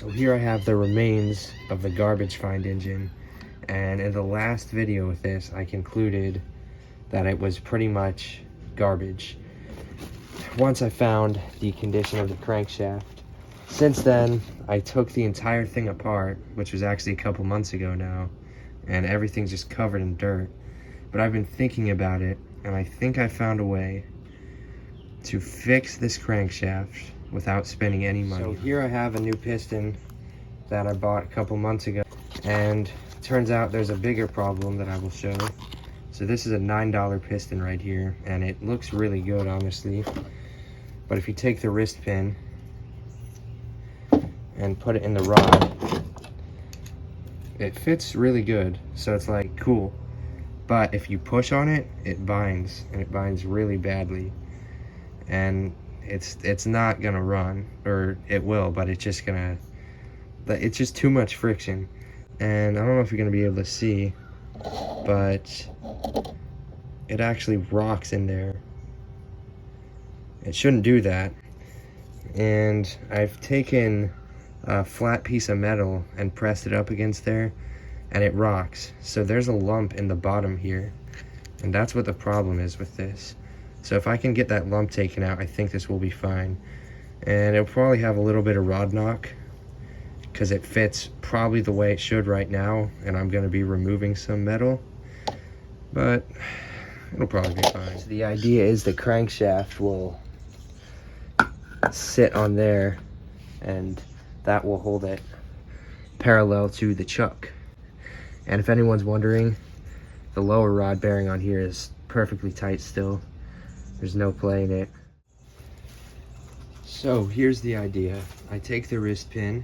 So here I have the remains of the garbage find engine, and in the last video with this I concluded that it was pretty much garbage once I found the condition of the crankshaft. Since then I took the entire thing apart, which was actually a couple months ago now, and everything's just covered in dirt. But I've been thinking about it, and I think I found a way to fix this crankshaft without spending any money. So here I have a new piston that I bought a couple months ago, and it turns out there's a bigger problem that I will show. So this is a $9 piston right here, and it looks really good, honestly. But if you take the wrist pin and put it in the rod, it fits really good, so it's like cool. But if you push on it, it binds, and it binds really badly. And it's not gonna run, or it will, but it's just too much friction. And I don't know if you're gonna be able to see, but it actually rocks in there. It shouldn't do that. And I've taken a flat piece of metal and pressed it up against there, and it rocks. So there's a lump in the bottom here, and that's what the problem is with this. So if I can get that lump taken out, I think this will be fine. And it'll probably have a little bit of rod knock because it fits probably the way it should right now, and I'm going to be removing some metal, but it'll probably be fine. So the idea is the crankshaft will sit on there, and that will hold it parallel to the chuck. And if anyone's wondering, the lower rod bearing on here is perfectly tight still. There's no play in it. So here's the idea. I take the wrist pin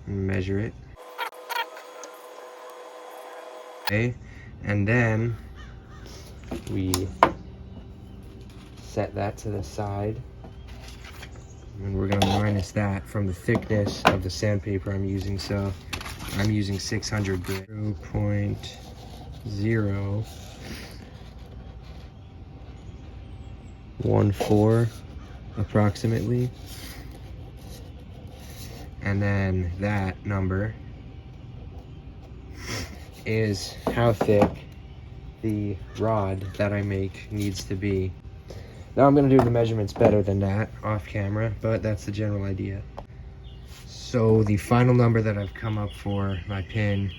and measure it. Okay, and then we set that to the side. And we're gonna minus that from the thickness of the sandpaper I'm using. So I'm using 600 grit. 0.014 approximately. And then that number is how thick the rod that I make needs to be. Now I'm gonna do the measurements better than that off camera, but that's the general idea. So the final number that I've come up for my pin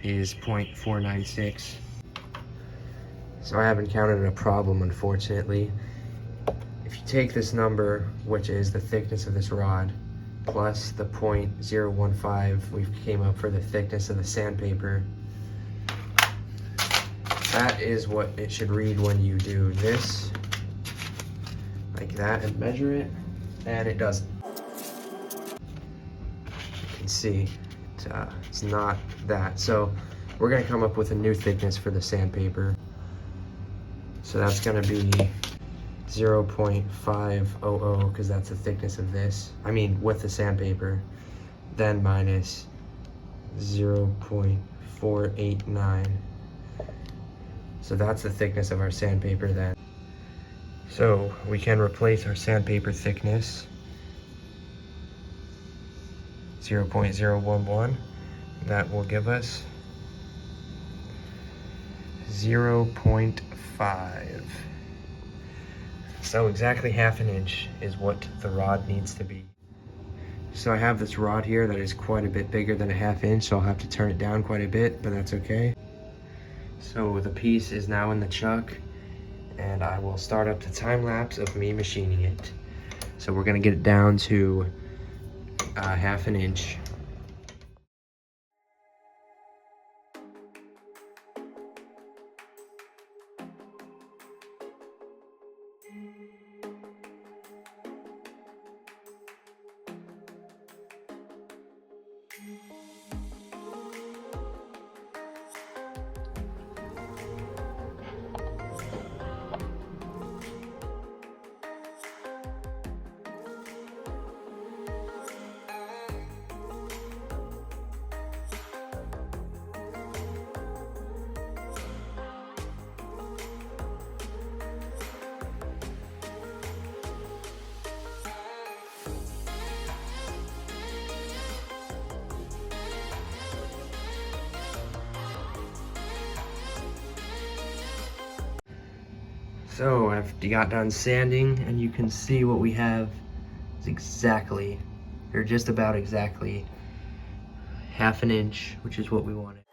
is 0.496. So I haven't counted a problem, unfortunately. If you take this number, which is the thickness of this rod, plus the 0.015 we came up for the thickness of the sandpaper, that is what it should read when you do this, like that, and measure it, and it doesn't. You can see it's not that. So we're gonna come up with a new thickness for the sandpaper. So that's gonna be 0.500, because that's the thickness of this. I mean, with the sandpaper. Then minus 0.489. So that's the thickness of our sandpaper then. So we can replace our sandpaper thickness, 0.011. That will give us 0.5. So exactly ½ an inch is what the rod needs to be. So I have this rod here that is quite a bit bigger than ½ inch, so I'll have to turn it down quite a bit, but that's okay. So the piece is now in the chuck, and I will start up the time lapse of me machining it. So we're gonna get it down to ½ an inch. So I've got done sanding, and you can see what we have is exactly, or just about exactly, 1/2 inch, which is what we wanted.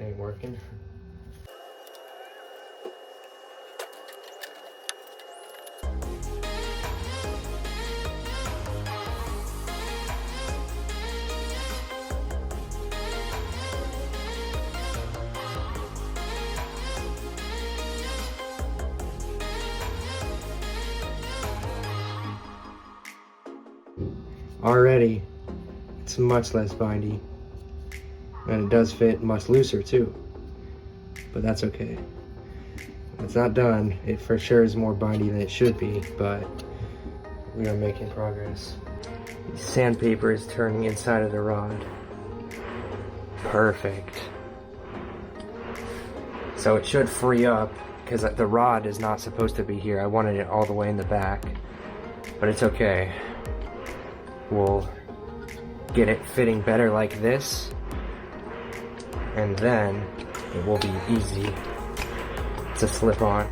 Ain't working. Already, it's much less bindy, and it does fit much looser too, but that's okay. It's not done. It for sure is more bindy than it should be, but we are making progress. Sandpaper is turning inside of the rod. Perfect. So it should free up, because the rod is not supposed to be here. I wanted it all the way in the back, but it's okay. We'll get it fitting better like this, and then it will be easy to slip on.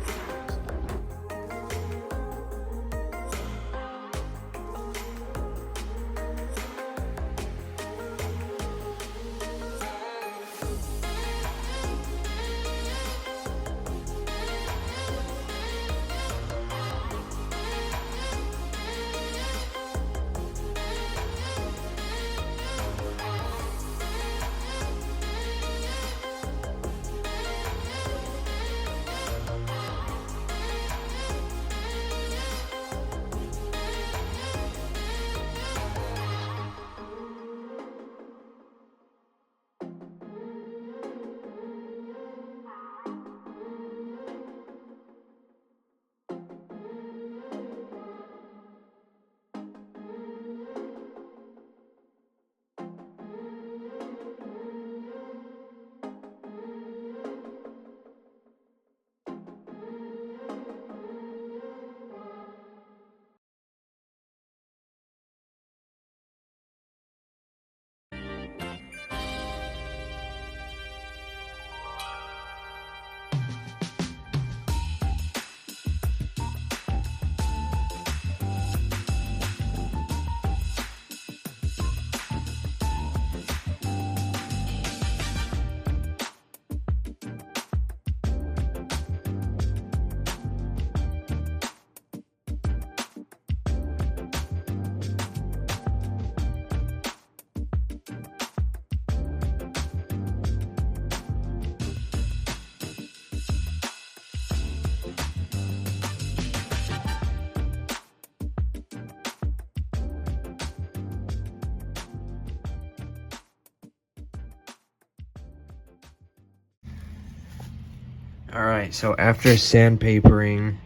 Alright, so after sandpapering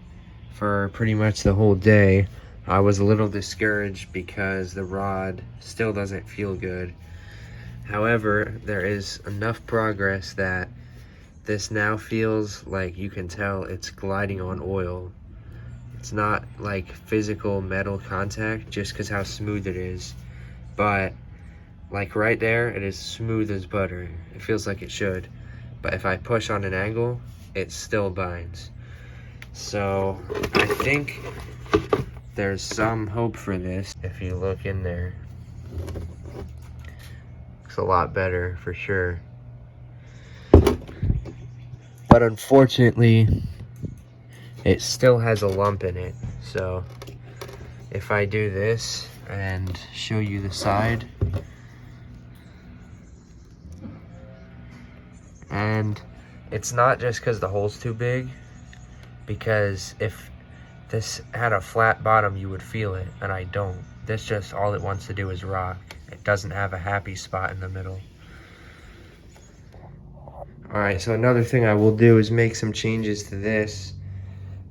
for pretty much the whole day, I was a little discouraged because the rod still doesn't feel good. However, there is enough progress that this now feels like you can tell it's gliding on oil. It's not like physical metal contact just because how smooth it is, but like right there, it is smooth as butter. It feels like it should, but if I push on an angle, it still binds. So I think there's some hope for this. If you look in there, it's a lot better for sure. But unfortunately, it still has a lump in it. So if I do this and show you the side, and it's not just because the hole's too big, because if this had a flat bottom, you would feel it, and I don't. This just, all it wants to do is rock. It doesn't have a happy spot in the middle. Alright, so another thing I will do is make some changes to this,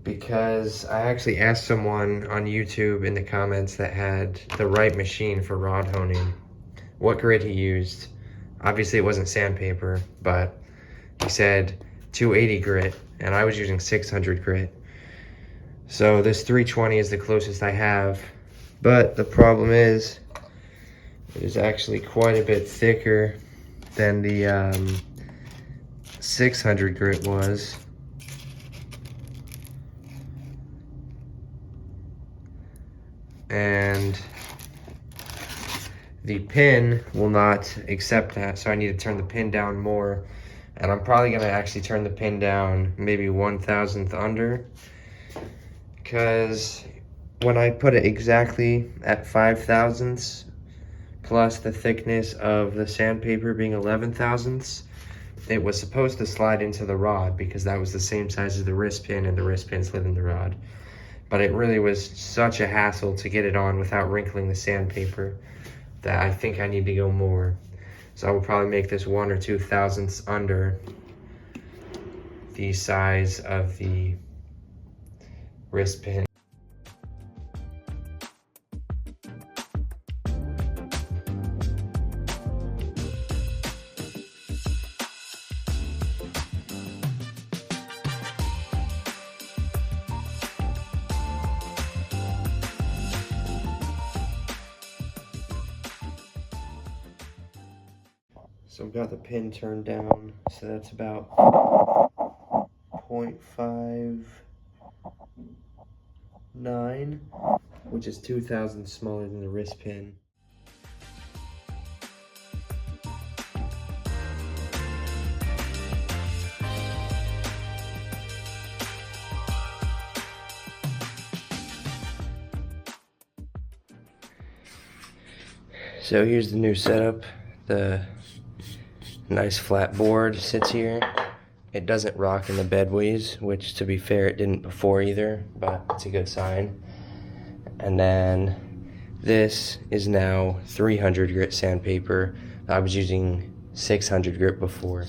because I actually asked someone on YouTube in the comments that had the right machine for rod honing, what grit he used. Obviously it wasn't sandpaper, but he said 280 grit, and I was using 600 grit. So this 320 is the closest I have, but the problem is it is actually quite a bit thicker than the 600 grit was. And the pin will not accept that, so I need to turn the pin down more. And I'm probably gonna actually turn the pin down maybe 1/1000th under, because when I put it exactly at 5/1000ths plus the thickness of the sandpaper being 11/1000ths, it was supposed to slide into the rod because that was the same size as the wrist pin, and the wrist pin slid in the rod. But it really was such a hassle to get it on without wrinkling the sandpaper that I think I need to go more. So I will probably make this 1 or 2 thousandths under the size of the wrist pin. So I've got the pin turned down, so that's about 0.59, which is 2 thousandths smaller than the wrist pin. So here's the new setup. The nice flat board sits here. It doesn't rock in the bedways, which to be fair it didn't before either, but it's a good sign. And then this is now 300 grit sandpaper. I was using 600 grit before.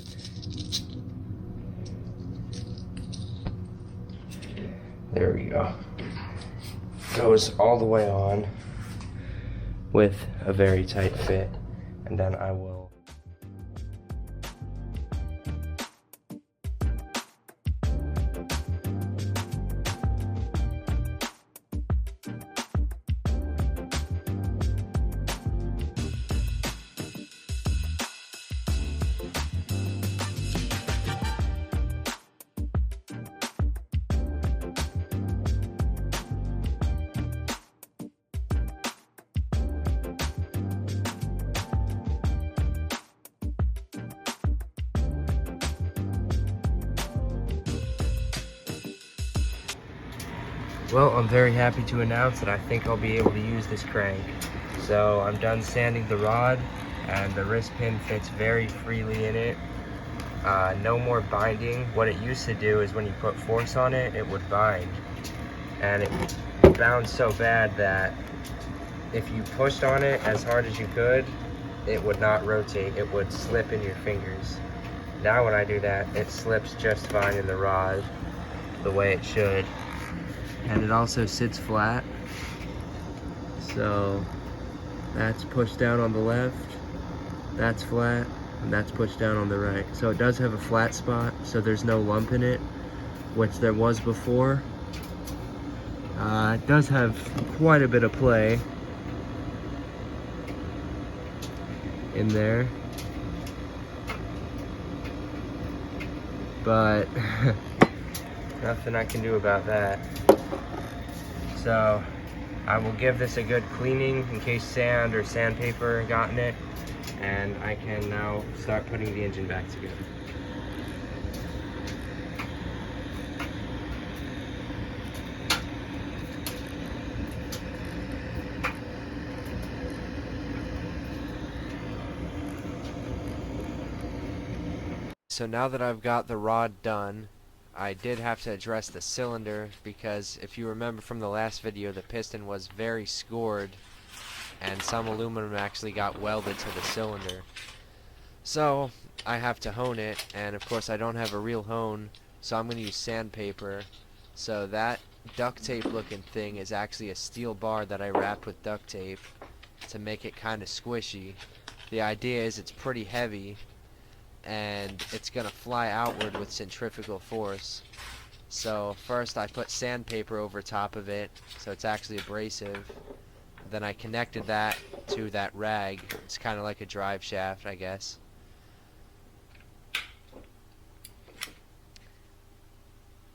There we go. Goes all the way on with a very tight fit, and then I will Well, I'm very happy to announce that I think I'll be able to use this crank. So I'm done sanding the rod, and the wrist pin fits very freely in it. No more binding. What it used to do is when you put force on it, it would bind. And it bound so bad that if you pushed on it as hard as you could, it would not rotate. It would slip in your fingers. Now when I do that, it slips just fine in the rod, the way it should. And it also sits flat, so that's pushed down on the left, that's flat, and that's pushed down on the right. So it does have a flat spot, so there's no lump in it, which there was before. It does have quite a bit of play in there, but nothing I can do about that. So I will give this a good cleaning in case sand or sandpaper got in it, and I can now start putting the engine back together. So now that I've got the rod done, I did have to address the cylinder, because if you remember from the last video, the piston was very scored and some aluminum actually got welded to the cylinder. So I have to hone it, and of course I don't have a real hone, so I'm going to use sandpaper. So that duct tape looking thing is actually a steel bar that I wrapped with duct tape to make it kind of squishy. the idea is it's pretty heavy and it's gonna fly outward with centrifugal force. So first I put sandpaper over top of it so it's actually abrasive. Then I connected that to that rag. It's kind of like a drive shaft, I guess.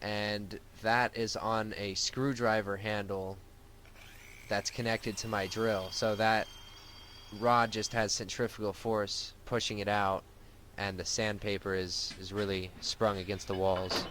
And that is on a screwdriver handle that's connected to my drill. So that rod just has centrifugal force pushing it out, and the sandpaper is really sprung against the walls.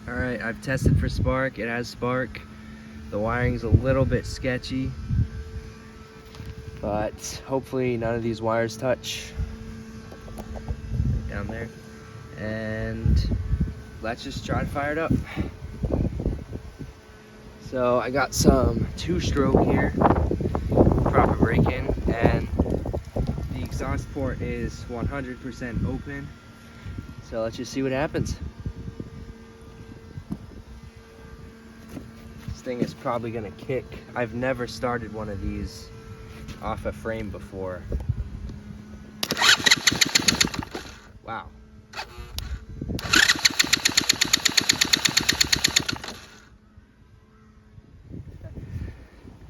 Alright, I've tested for spark. It has spark. The wiring's a little bit sketchy, but hopefully none of these wires touch down there. And let's just try to fire it up. So I got some 2-stroke here, proper break-in, and the exhaust port is 100% open. So let's just see what happens. Thing is probably gonna kick. I've never started one of these off a frame before. Wow.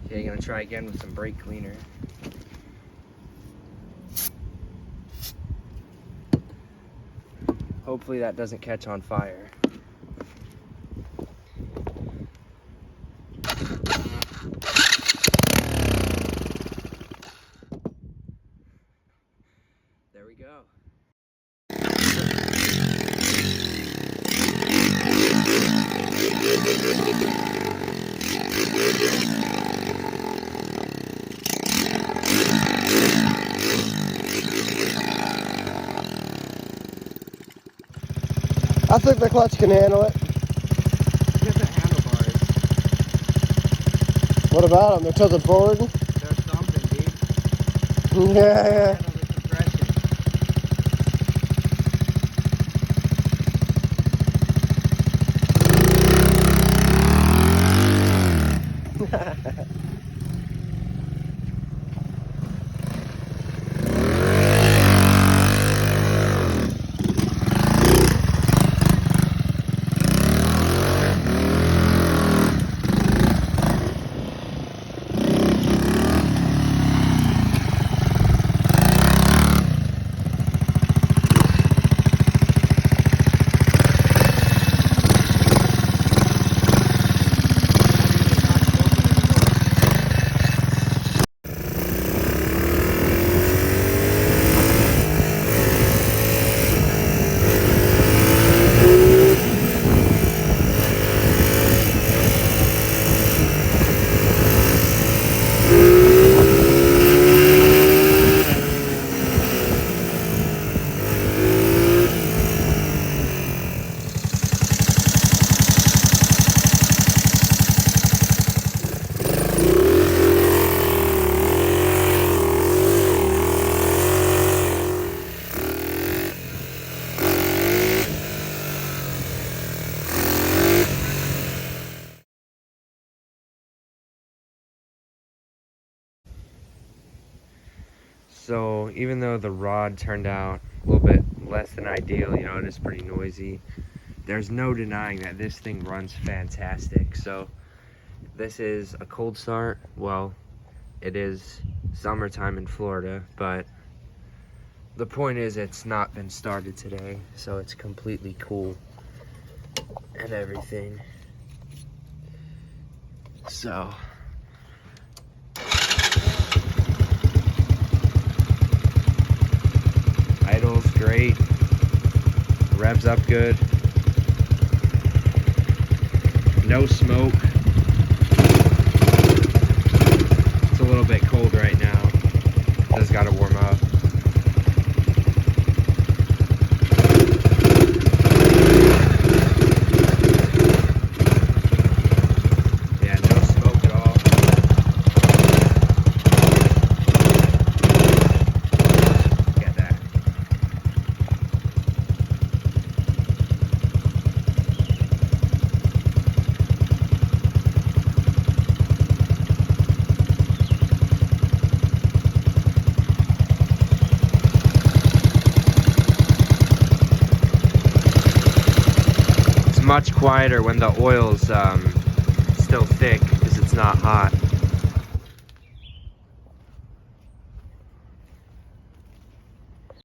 Okay, gonna try again with some brake cleaner. Hopefully that doesn't catch on fire. There we go. I think the clutch can handle it. Just the handlebars. What about them? They're tilted forward? They're thumping, dude. Yeah. So even though the rod turned out a little bit less than ideal, you know, it is pretty noisy, there's no denying that this thing runs fantastic. So this is a cold start. Well, it is summertime in Florida, but the point is it's not been started today, so it's completely cool and everything. So idle's great, revs up good, no smoke. It's a little bit cold right now, just gotta warm up. Yeah, no smoke at all. Look at that. Much quieter when the oil's still thick because it's not hot.